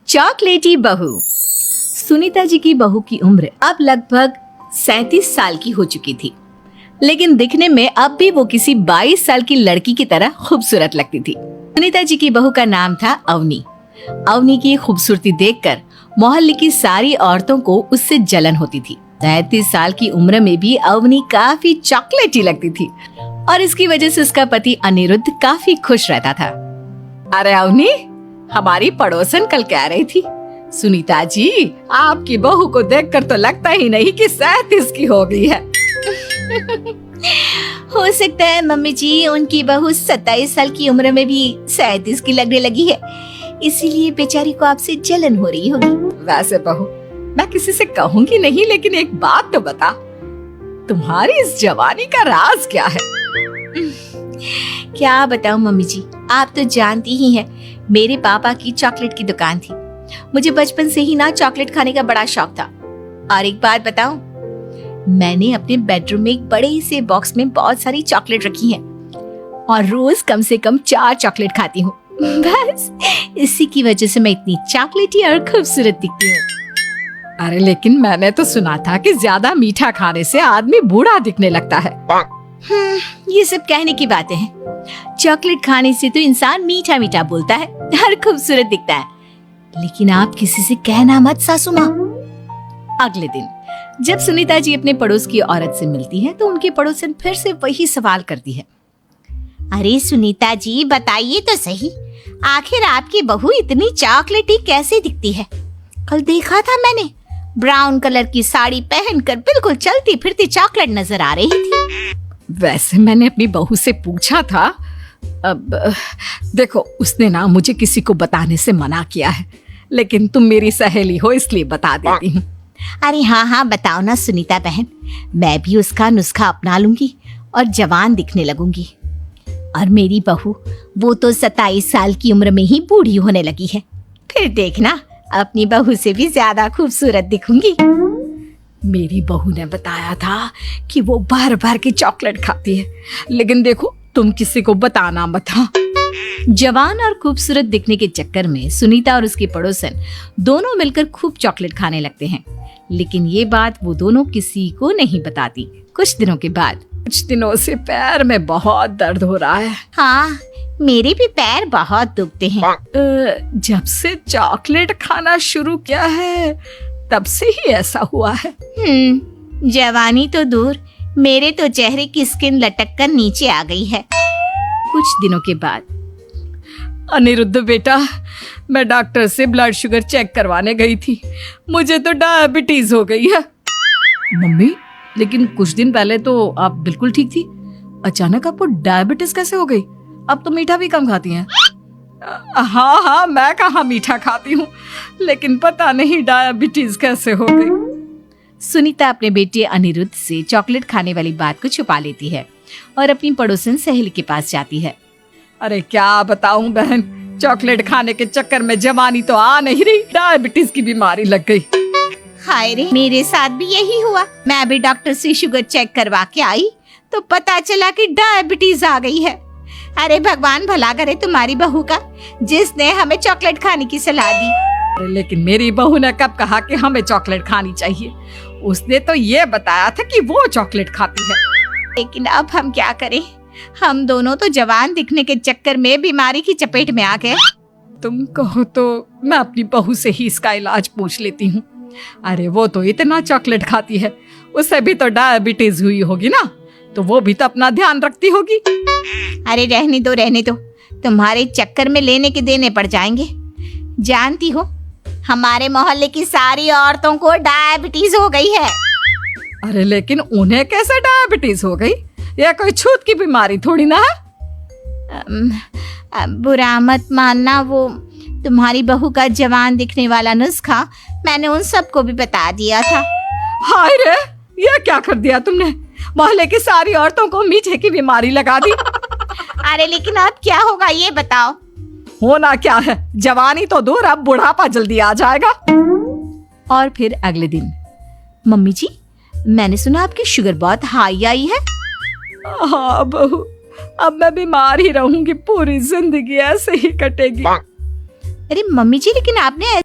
चॉकलेटी बहू। सुनीता जी की बहू की उम्र अब लगभग 37 साल की हो चुकी थी, लेकिन दिखने में अब भी वो किसी 22 साल की लड़की की तरह खूबसूरत लगती थी। सुनीता जी की बहू का नाम था अवनी। अवनी की खूबसूरती देखकर मोहल्ले की सारी औरतों को उससे जलन होती थी। 33 साल की उम्र में भी अवनी काफी चॉकलेटी लगती थी और इसकी वजह से उसका पति अनिरुद्ध काफी खुश रहता था। अरे अवनी, हमारी पड़ोसन कल कह रही थी, सुनीता जी आपकी बहू को देखकर तो लगता ही नहीं कि 37 की हो गई है। हो सकता है मम्मी जी उनकी बहू 27 साल की उम्र में भी 37 की लगने लगी है, इसीलिए बेचारी को आपसे जलन हो रही होगी। वैसे बहू, मैं किसी से कहूंगी नहीं, लेकिन एक बात तो बता, तुम्हारी इस जवानी का राज क्या है? क्या बताऊं मम्मी जी, आप तो जानती ही हैं, मेरे पापा की चॉकलेट की दुकान थी। मुझे बचपन से ही ना चॉकलेट खाने का बड़ा शौक था। और एक बात बताऊं, मैंने अपने बेडरूम में एक बड़े से बॉक्स में बहुत सारी चॉकलेट रखी हैं और रोज कम से कम 4 चॉकलेट खाती हूँ। बस इसी की वजह से मैं इतनी चॉकलेटी और खूबसूरत दिखती हूँ। अरे लेकिन मैंने तो सुना था कि ज्यादा मीठा खाने से आदमी बूढ़ा दिखने लगता है। ये सब कहने की बातें हैं। चॉकलेट खाने से तो इंसान मीठा मीठा बोलता है और खूबसूरत दिखता है। लेकिन आप किसी से कहना मत सासू माँ। अगले दिन जब सुनीता जी अपने पड़ोस की औरत से मिलती है तो उनकी पड़ोसन फिर से वही सवाल करती है। अरे सुनीता जी बताइए तो सही, आखिर आपकी बहू इतनी चॉकलेटी कैसे दिखती है? कल देखा था मैंने, ब्राउन कलर की साड़ी पहनकर बिल्कुल चलती फिरती चॉकलेट नजर आ रही थी। वैसे मैंने अपनी बहू से पूछा था। अब देखो, उसने ना मुझे किसी को बताने से मना किया है, लेकिन तुम मेरी सहेली हो इसलिए बता देती हूँ। अरे हाँ बताओ ना सुनीता बहन, मैं भी उसका नुस्खा अपना लूंगी और जवान दिखने लगूंगी। और मेरी बहू वो तो 27 साल की उम्र में ही बूढ़ी होने लगी है, फिर देखना अपनी बहू से भी ज्यादा खूबसूरत दिखूंगी। मेरी बहू ने बताया था कि वो भर भर के चॉकलेट खाती है, लेकिन देखो तुम किसी को बताना मत। हाँ। जवान और खूबसूरत दिखने के चक्कर में सुनीता और उसके पड़ोसन दोनों मिलकर खूब चॉकलेट खाने लगते हैं, लेकिन ये बात वो दोनों किसी को नहीं बताती। कुछ दिनों से पैर में बहुत दर्द हो रहा है। हाँ, मेरे भी पैर बहुत दुखते हैं। जब से चॉकलेट खाना शुरू किया है तब से ही ऐसा हुआ है। जवानी तो दूर, मेरे तो चेहरे की स्किन लटक कर नीचे आ गई है। कुछ दिनों के बाद, अनिरुद्ध बेटा, मैं डॉक्टर से ब्लड शुगर चेक करवाने गई थी, मुझे तो डायबिटीज हो गई है। मम्मी, लेकिन कुछ दिन पहले तो आप बिल्कुल ठीक थी, अचानक आपको डायबिटीज कैसे हो गई? अब तो मीठा भी कम खाती हैं। हाँ, मैं कहाँ मीठा खाती हूँ, लेकिन पता नहीं डायबिटीज कैसे हो गई। सुनीता अपने बेटे अनिरुद्ध से चॉकलेट खाने वाली बात को छुपा लेती है और अपनी पड़ोसन सहेली के पास जाती है। अरे क्या बताऊं बहन, चॉकलेट खाने के चक्कर में जवानी तो आ नहीं रही, डायबिटीज की बीमारी लग गई। हाय रे, मेरे साथ भी यही हुआ। मैं अभी डॉक्टर से शुगर चेक करवा के आई तो पता चला कि डायबिटीज आ गई है। अरे भगवान भला करे तुम्हारी बहू का, जिसने हमें चॉकलेट खाने की सलाह दी। लेकिन मेरी बहू ने कब कहा कि हमें चॉकलेट खानी चाहिए? उसने तो ये बताया था कि वो चॉकलेट खाती है। लेकिन अब हम क्या करें, हम दोनों तो जवान दिखने के चक्कर में बीमारी की चपेट में आ गए। तुम कहो तो मैं अपनी बहू से ही इसका इलाज पूछ लेती हूँ। अरे वो तो इतना चॉकलेट खाती है, उसे भी तो डायबिटीज हुई होगी ना, तो वो भी तो अपना ध्यान रखती होगी। अरे रहने दो, तुम्हारे चक्कर में लेने के देने पड़ जाएंगे। जानती हो, हमारे मोहल्ले की सारी औरतों को डायबिटीज हो गई है। अरे लेकिन उन्हें कैसे डायबिटीज हो गई? यह कोई छूत की बीमारी थोड़ी ना है। बुरा मत मानना, वो तुम्हारी बहू का जवान दिखने वाला नुस्खा मैंने उन सबको भी बता दिया था। हाय रे, ये क्या कर दिया तुमने? मोहल्ले की सारी औरतों को मीठे की बीमारी लगा दी। अरे लेकिन अब क्या होगा ये बताओ। होना क्या है, जवानी तो दूर, अब बुढ़ापा जल्दी आ जाएगा। और फिर अगले दिन, मम्मी जी, मैंने सुना आपकी शुगर बहुत हाई आई है। हाँ बहू, अब मैं बीमार ही रहूंगी, पूरी जिंदगी ऐसे ही कटेगी। अरे मम्मी जी, लेकिन आपने